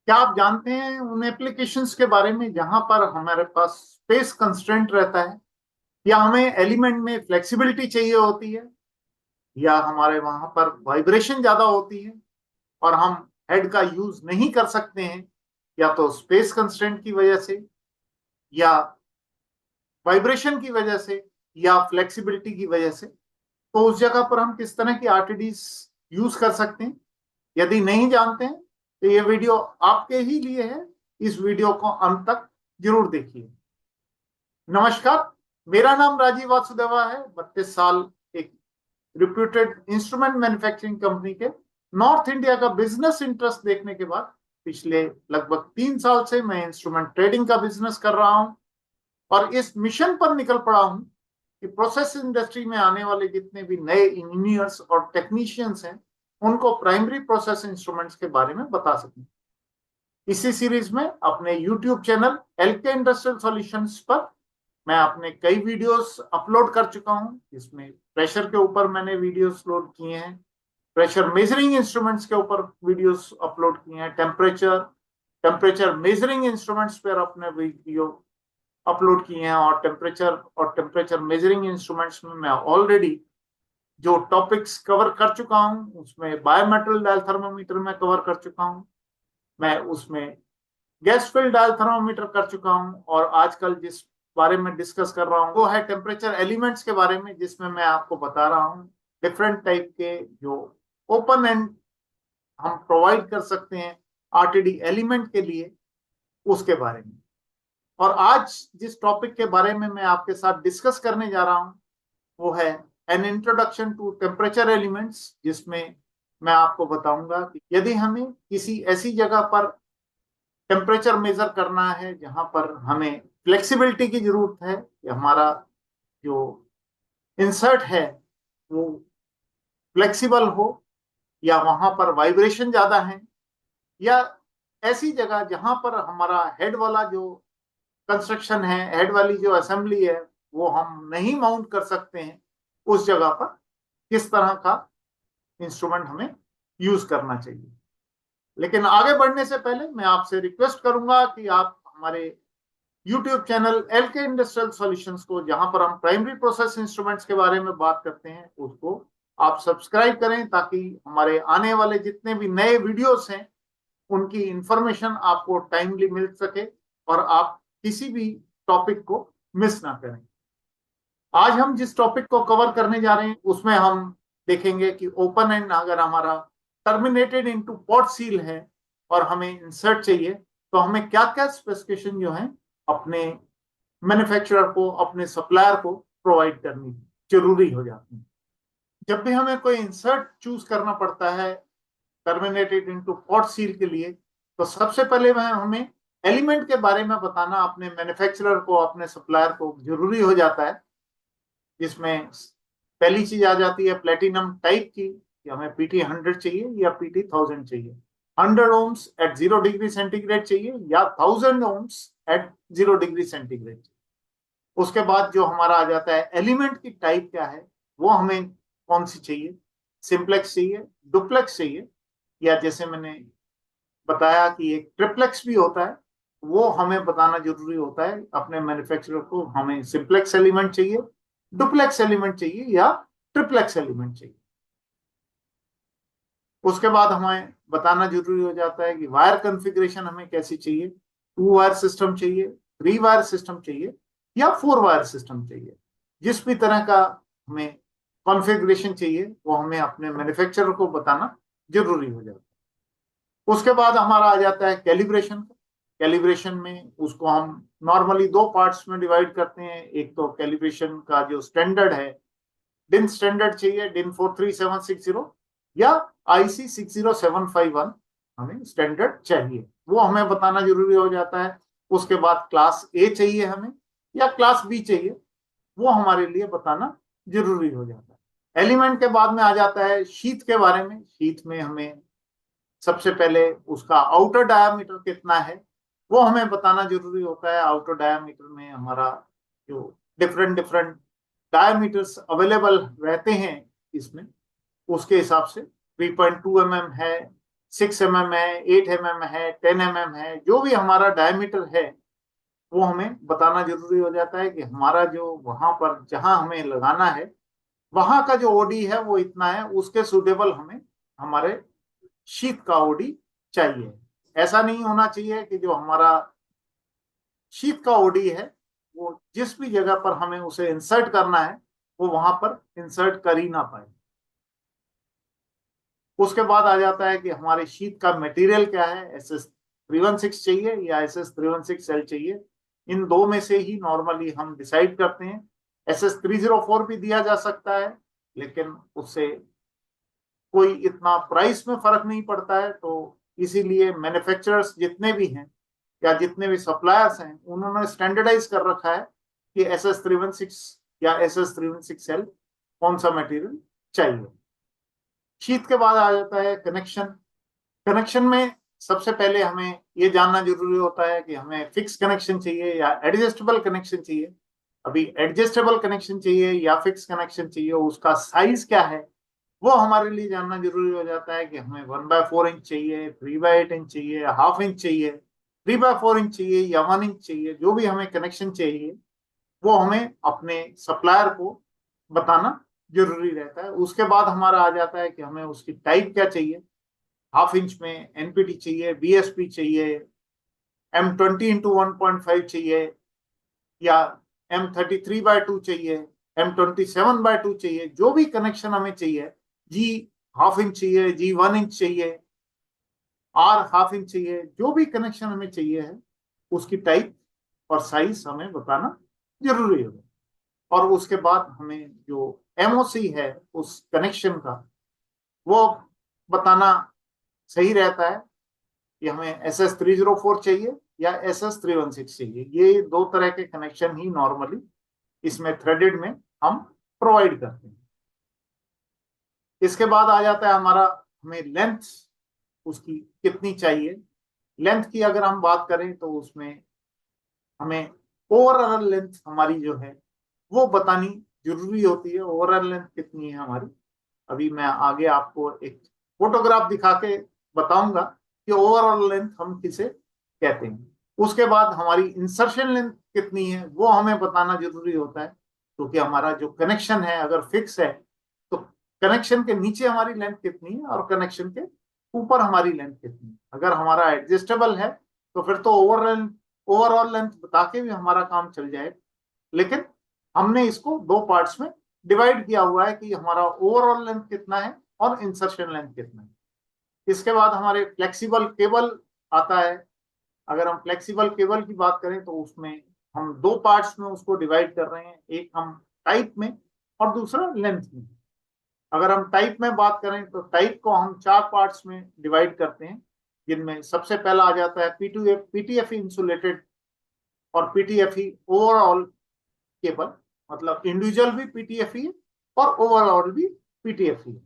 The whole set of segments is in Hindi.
क्या आप जानते हैं उन एप्लीकेशंस के बारे में जहां पर हमारे पास स्पेस कंस्ट्रेंट रहता है, या हमें एलिमेंट में फ्लेक्सिबिलिटी चाहिए होती है, या हमारे वहां पर वाइब्रेशन ज्यादा होती है और हम हेड का यूज नहीं कर सकते हैं, या तो स्पेस कंस्ट्रेंट की वजह से, या वाइब्रेशन की वजह से, या फ्लेक्सिबिलिटी की वजह से। तो उस जगह पर हम किस तरह की आरटीडीज यूज कर सकते हैं, यदि नहीं जानते हैं तो ये वीडियो आपके ही लिए है। इस वीडियो को अंत तक जरूर देखिए। नमस्कार, मेरा नाम राजीव वासुदेवा है। 32 साल एक रिप्यूटेड इंस्ट्रूमेंट मैन्युफैक्चरिंग कंपनी के नॉर्थ इंडिया का बिजनेस इंटरेस्ट देखने के बाद पिछले लगभग 3 साल से मैं इंस्ट्रूमेंट ट्रेडिंग का बिजनेस कर रहा हूं, और इस मिशन पर निकल पड़ा हूं कि प्रोसेस इंडस्ट्री में आने वाले जितने भी नए इंजीनियर्स और टेक्नीशियंस हैं, उनको प्राइमरी प्रोसेस इंस्ट्रूमेंट्स के बारे में बता सकें। इसी सीरीज में अपने YouTube channel L K industrial solutions पर मैं अपने कई वीडियोस अपलोड कर चुका हूं। इसमें प्रेशर के ऊपर मैंने वीडियोस लोड किए हैं, प्रेशर मेजरिंग इंस्ट्रूमेंट्स के ऊपर वीडियोस अपलोड किए हैं, टेम्परेचर टेम्परेचर मेजरिंग इंस्ट्रूमेंट्स पर अपने वीडियो अपलोड किए हैं, और टेम्परेचर मेजरिंग इंस्ट्रूमेंट्स में मैं ऑलरेडी जो टॉपिक्स कवर कर चुका हूं उसमें बायोमेटल डायल थर्मोमीटर में कवर कर चुका हूं, मैं उसमें गैस फिल्ड डायल थर्मोमीटर कर चुका हूं, और आजकल जिस बारे में डिस्कस कर रहा हूं वो है टेम्परेचर एलिमेंट्स के बारे में, जिसमें मैं आपको बता रहा हूं डिफरेंट टाइप के जो ओपन एंड हम प्रोवाइड कर सकते हैं आरटीडी एलिमेंट के लिए, उसके बारे में। और आज जिस टॉपिक के बारे में मैं आपके साथ डिस्कस करने जा रहा हूं वो है an introduction to temperature elements, जिसमें मैं आपको बताऊंगा कि यदि हमें किसी ऐसी जगह पर टेम्परेचर मेजर करना है जहां पर हमें फ्लेक्सिबिलिटी की जरूरत है, या हमारा जो इंसर्ट है वो फ्लेक्सिबल हो, या वहां पर वाइब्रेशन ज्यादा है, या ऐसी जगह जहां पर हमारा हेड वाला जो कंस्ट्रक्शन है, हेड वाली जो असेंबली है, वो हम नहीं माउंट कर सकते हैं, उस जगह पर किस तरह का इंस्ट्रूमेंट हमें यूज करना चाहिए। लेकिन आगे बढ़ने से पहले मैं आपसे रिक्वेस्ट करूंगा कि आप हमारे YouTube channel L K industrial solutions को, जहां पर हम प्राइमरी प्रोसेस इंस्ट्रूमेंट्स के बारे में बात करते हैं, उसको आप सब्सक्राइब करें, ताकि हमारे आने वाले जितने भी नए वीडियोस हैं उनकी इंफॉर्मेशन आपको टाइमली मिल सके, और आप किसी भी टॉपिक को मिस ना करें। आज हम जिस टॉपिक को कवर करने जा रहे हैं उसमें हम देखेंगे कि ओपन एंड अगर हमारा टर्मिनेटेड इनटू पॉट सील है और हमें इंसर्ट चाहिए, तो हमें क्या क्या स्पेसिफिकेशन जो है अपने मैन्युफैक्चरर को, अपने सप्लायर को प्रोवाइड करनी जरूरी हो जाती है। जब भी हमें कोई इंसर्ट चूज करना पड़ता है टर्मिनेटेड इनटू पॉट सील के लिए, तो सबसे पहले वह हमें एलिमेंट के बारे में बताना अपने मैन्युफैक्चरर को, अपने सप्लायर को जरूरी हो जाता है। जिसमें पहली चीज आ जाती है प्लेटिनम टाइप की, कि हमें PT 100 चाहिए या PT 1000 चाहिए, 100 ओम्स एट 0 डिग्री सेंटीग्रेड चाहिए, या 1000 ओम्स एट 0 डिग्री सेंटीग्रेड चाहिए। उसके बाद जो हमारा आ जाता है एलिमेंट की टाइप क्या है, वो हमें कौन सी चाहिए, सिंप्लेक्स चाहिए, डुप्लेक्स चाहिए, या जैसे मैंने बताया कि एक ट्रिप्लेक्स भी होता है, वो हमें बताना जरूरी होता है अपने मैन्युफैक्चरर को, हमें सिंप्लेक्स एलिमेंट चाहिए, डुप्लेक्स एलिमेंट चाहिए, या ट्रिप्लेक्स एलिमेंट चाहिए। उसके बाद हमें बताना जरूरी हो जाता है कि वायर कॉन्फ़िगरेशन हमें कैसी चाहिए, 2 वायर सिस्टम चाहिए, 3 वायर सिस्टम चाहिए, या 4 वायर सिस्टम चाहिए। जिस भी तरह का हमें कॉन्फ़िगरेशन चाहिए वो हमें अपने मैन्युफैक्चरर को बताना जरूरी हो जाता है। उसके बाद हमारा आ जाता है कैलिब्रेशन। कैलिब्रेशन में उसको हम नॉर्मली 2 पार्ट्स में डिवाइड करते हैं। एक तो कैलिब्रेशन का जो स्टैंडर्ड है, डिन स्टैंडर्ड चाहिए, डिन 43760, या IC 60751 हमें स्टैंडर्ड चाहिए, वो हमें बताना जरूरी हो जाता है। उसके बाद क्लास ए चाहिए हमें, या क्लास बी चाहिए, वो हमारे लिए बताना जरूरी हो जाता है। एलिमेंट के बाद में आ जाता है शीथ के बारे में। शीथ में हमें सबसे पहले उसका आउटर डायामीटर कितना है वो हमें बताना जरूरी होता है। आउटर डायामीटर में हमारा जो डिफरेंट डिफरेंट डायमीटर्स अवेलेबल रहते हैं इसमें, उसके हिसाब से 3.2 mm है, 6 mm है, 8 mm है, 10 mm है, जो भी हमारा डायमीटर है वो हमें बताना जरूरी हो जाता है कि हमारा जो वहां पर जहां हमें लगाना है वहां का जो ओडी है वो इतना है, उसके सुटेबल हमें हमारे शीट का ओडी चाहिए। ऐसा नहीं होना चाहिए कि जो हमारा शीट का ओडी है वो जिस भी जगह पर हमें उसे इंसर्ट करना है वो वहां पर इंसर्ट कर ही ना पाए। उसके बाद आ जाता है कि हमारे शीट का मटेरियल क्या है, SS 316 चाहिए या SS 316 सेल चाहिए। इन दो में से ही नॉर्मली हम डिसाइड करते हैं। SS 304 भी दिया जा सकता है, लेकिन उससे कोई इतना प्राइस में फर्क नहीं पड़ता है, तो इसीलिए मैन्युफैक्चरर्स जितने भी हैं या जितने भी सप्लायर्स हैं उन्होंने स्टैंडर्डाइज कर रखा है कि SS 316 या SS 316 सेल कौन सा मटेरियल चाहिए। शीट के बाद आ जाता है कनेक्शन। कनेक्शन में सबसे पहले हमें ये जानना जरूरी होता है कि हमें फिक्स कनेक्शन चाहिए या एडजस्टेबल कनेक्शन चाहिए। अभी एडजस्टेबल कनेक्शन चाहिए या फिक्स कनेक्शन चाहिए, उसका साइज क्या है वो हमारे लिए जानना जरूरी हो जाता है कि हमें 1/4 इंच चाहिए, 3/8 इंच चाहिए, ½ इंच चाहिए, 3/4 इंच चाहिए या 1 इंच चाहिए। जो भी हमें कनेक्शन चाहिए वो हमें अपने सप्लायर को बताना जरूरी रहता है। उसके बाद हमारा आ जाता है कि हमें उसकी टाइप क्या चाहिए। ½ इंच में एनपीटी चाहिए, बीएसपी चाहिए, M20x1.5 चाहिए, या M33/2 चाहिए, M27/2 चाहिए। जो भी कनेक्शन हमें चाहिए, G½ इंच चाहिए, G 1 इंच चाहिए, R½ इंच चाहिए, जो भी कनेक्शन हमें चाहिए है उसकी टाइप और साइज हमें बताना जरूरी है। और उसके बाद हमें जो एमओसी है उस कनेक्शन का वो बताना सही रहता है कि हमें SS 304 चाहिए या SS 316 चाहिए। ये दो तरह के कनेक्शन ही नॉर्मली इसमें थ्रेडेड में हम प्रोवाइड करते हैं। इसके बाद आ जाता है हमारा हमें लेंथ उसकी कितनी चाहिए। लेंथ की अगर हम बात करें तो उसमें हमें ओवरऑल लेंथ हमारी जो है वो बतानी जरूरी होती है। ओवरऑल लेंथ कितनी है हमारी, अभी मैं आगे आपको एक फोटोग्राफ दिखा के बताऊंगा कि ओवरऑल लेंथ हम किसे कहते हैं। उसके बाद हमारी इंसर्शन लेंथ कितनी है वो हमें बताना जरूरी होता है, क्योंकि हमारा जो कनेक्शन है अगर फिक्स है तो कनेक्शन के नीचे हमारी लेंथ कितनी है और कनेक्शन के ऊपर हमारी लेंथ कितनी है। अगर हमारा एडजस्टेबल है तो फिर तो ओवरऑल लेंथ बता के भी हमारा काम चल जाए, लेकिन हमने इसको दो पार्ट्स में डिवाइड किया हुआ है कि हमारा ओवरऑल लेंथ कितना है और इंसर्शन लेंथ कितना है। इसके बाद हमारे फ्लेक्सिबल केबल आता है। अगर हम फ्लेक्सिबल केबल की बात करें तो उसमें हम दो पार्ट्स में उसको डिवाइड कर रहे हैं, एक हम टाइप में और दूसरा लेंथ में। अगर हम टाइप में बात करें तो टाइप को हम 4 पार्ट्स में डिवाइड करते हैं, जिनमें सबसे पहला आ जाता है पीटीएफ इंसुलेटेड और पीटीएफई ओवरऑल केबल, मतलब इंडिविजुअल भी पीटीएफई है और ओवरऑल भी पीटीएफई है।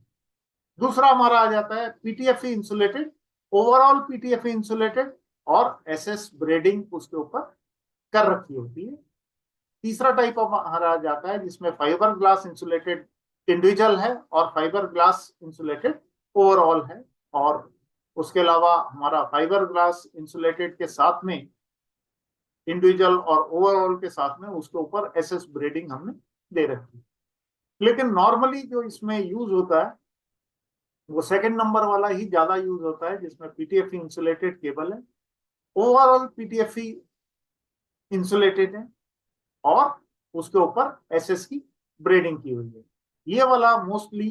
दूसरा हमारा आ जाता है PTFE insulated, overall PTFE insulated और एसएस ब्रेडिंग उसके ऊपर कर रखी होती है। तीसरा टाइप हमारा आ जाता है जिसमें फाइबर ग्लास इंसुलेटेड इंडिविजुअल है और फाइबर ग्लास इंसुलेटेड ओवरऑल है। और उसके अलावा हमारा फाइबर ग्लास इंसुलेटेड के साथ में इंडिविजुअल और ओवरऑल के साथ में उसके ऊपर एसएस ब्रेडिंग हमने दे रखी है। लेकिन नॉर्मली जो इसमें यूज होता है वो सेकंड नंबर वाला ही ज्यादा यूज होता है, जिसमें पीटीएफई इंसुलेटेड केबल है, ओवरऑल पीटीएफई इंसुलेटेड है और उसके ऊपर एसएस की ब्रेडिंग की हुई है। ये वाला मोस्टली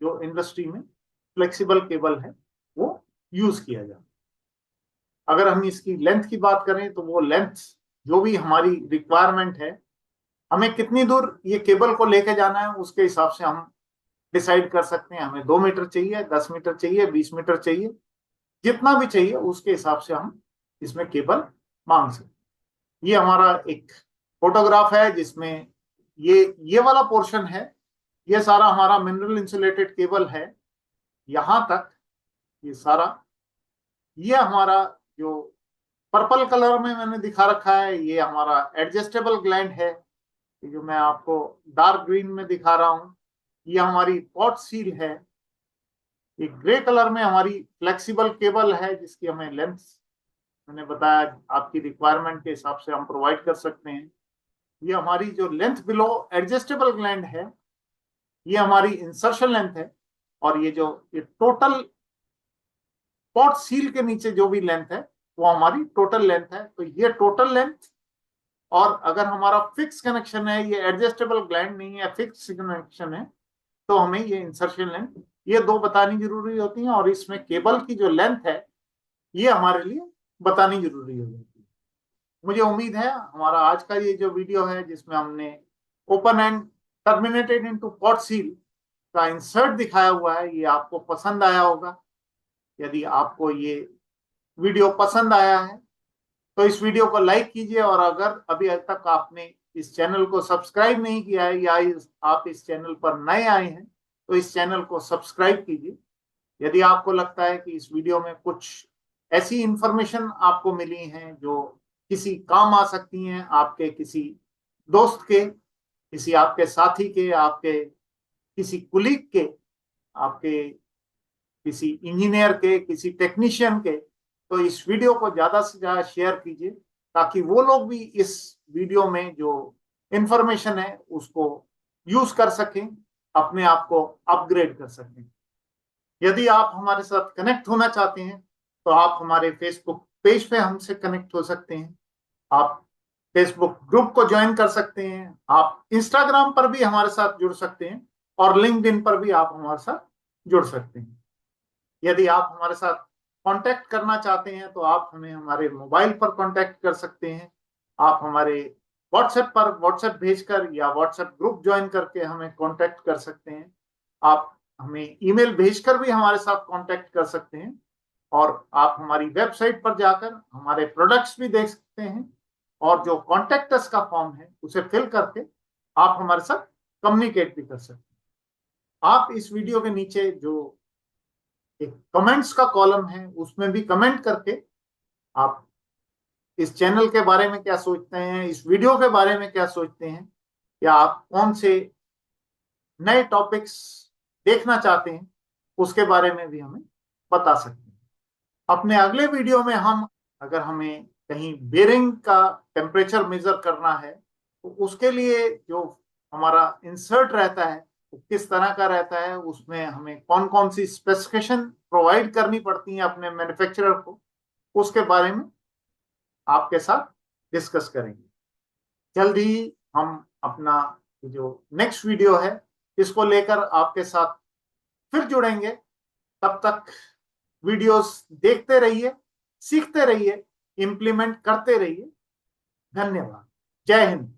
जो इंडस्ट्री में फ्लेक्सिबल केबल है वो यूज किया जाता है। अगर हम इसकी लेंथ की बात करें तो वो लेंथ जो भी हमारी रिक्वायरमेंट है, हमें कितनी दूर ये केबल को लेके जाना है उसके हिसाब से हम डिसाइड कर सकते हैं। हमें 2 मीटर चाहिए, 10 मीटर चाहिए, 20 मीटर चाहिए, जितना भी चाहिए उसके हिसाब से हम इसमें केबल मांग सकते हैं। ये हमारा एक फोटोग्राफ है जिसमें ये वाला पोर्शन है, ये सारा हमारा मिनरल इंसुलेटेड केबल है। यहां तक ये सारा, ये हमारा जो पर्पल कलर में मैंने दिखा रखा है ये हमारा एडजस्टेबल ग्लैंड है। जो मैं आपको डार्क ग्रीन में दिखा रहा हूं ये हमारी पॉट सील है। ये ग्रे कलर में हमारी फ्लेक्सिबल केबल है, जिसकी हमें लेंथ मैंने बताया आपकी रिक्वायरमेंट के हिसाब से हम प्रोवाइड कर सकते हैं। ये हमारी जो लेंथ बिलो एडजस्टेबल ग्लैंड है, ये हमारी इंसर्शन लेंथ है। और ये टोटल पॉट सील के नीचे जो भी लेंथ है वो हमारी टोटल लेंथ है। तो ये टोटल लेंथ, और अगर हमारा फिक्स कनेक्शन है, ये एडजस्टेबल ग्लैंड नहीं है, फिक्स कनेक्शन है, तो हमें ये इंसर्शन लेंथ, ये दो बतानी जरूरी होती है। और इसमें केबल की जो लेंथ है ये हमारे लिए बतानी जरूरी हो जाती है। मुझे उम्मीद है हमारा आज का ये जो वीडियो है, जिसमें हमने open and terminated into pot seal का इंसर्ट दिखाया हुआ है, ये आपको पसंद आया होगा। यदि आपको ये वीडियो पसंद आया है तो इस वीडियो को लाइक कीजिए, और अगर अभी तक आपने इस चैनल को सब्सक्राइब नहीं किया है, या आप इस चैनल पर नए आए हैं, तो इस चैनल को सब्सक्राइब कीजिए। यदि आपको लगता है कि इस वीडियो में कुछ ऐसी इंफॉर्मेशन आपको मिली हैं जो किसी काम आ सकती हैं, आपके किसी दोस्त के, किसी आपके साथी के, आपके किसी कुलीग के, आपके किसी इंजीनियर के, किसी टेक्नीशियन के, तो इस वीडियो को ज्यादा से ज्यादा शेयर कीजिए, ताकि वो लोग भी इस वीडियो में जो इंफॉर्मेशन है उसको यूज कर सकें, अपने आप को अपग्रेड कर सकें। यदि आप हमारे साथ कनेक्ट होना चाहते हैं तो आप हमारे फेसबुक पेज पे हमसे कनेक्ट हो सकते हैं। आप फेसबुक ग्रुप को ज्वाइन कर सकते हैं। आप इंस्टाग्राम पर भी हमारे साथ जुड़ सकते हैं, और लिंक्डइन पर भी आप हमारे साथ जुड़ सकते हैं। यदि आप हमारे साथ कांटेक्ट करना चाहते हैं तो आप हमें हमारे मोबाइल पर कांटेक्ट कर सकते हैं। आप हमारे व्हाट्सएप पर व्हाट्सएप भेजकर या व्हाट्सएप ग्रुप ज्वाइन करके हमें कांटेक्ट कर सकते हैं। आप हमें ईमेल भेजकर भी हमारे साथ कांटेक्ट कर सकते हैं। और आप हमारी वेबसाइट पर जाकर हमारे प्रोडक्ट्स भी देख सकते हैं, और जो कॉन्टेक्ट अस का फॉर्म है उसे फिल करके आप हमारे साथ कम्युनिकेट भी कर सकते हैं। आप इस वीडियो के नीचे जो एक कमेंट्स का कॉलम है उसमें भी कमेंट करके आप इस चैनल के बारे में क्या सोचते हैं, इस वीडियो के बारे में क्या सोचते हैं, या आप कौन से नए टॉपिक्स देखना चाहते हैं, उसके बारे में भी हमें बता सकते हैं। अपने अगले वीडियो में हम, अगर हमें कहीं बेरिंग का टेम्परेचर मेजर करना है तो उसके लिए जो हमारा इंसर्ट रहता है वो किस तरह का रहता है, उसमें हमें कौन कौन सी स्पेसिफिकेशन प्रोवाइड करनी पड़ती है अपने मैन्युफैक्चरर को, उसके बारे में आपके साथ डिस्कस करेंगे। जल्द ही हम अपना जो नेक्स्ट वीडियो है इसको लेकर आपके साथ फिर जुड़ेंगे। तब तक वीडियोस देखते रहिए, सीखते रहिए, इंप्लीमेंट करते रहिए। धन्यवाद। जय हिंद।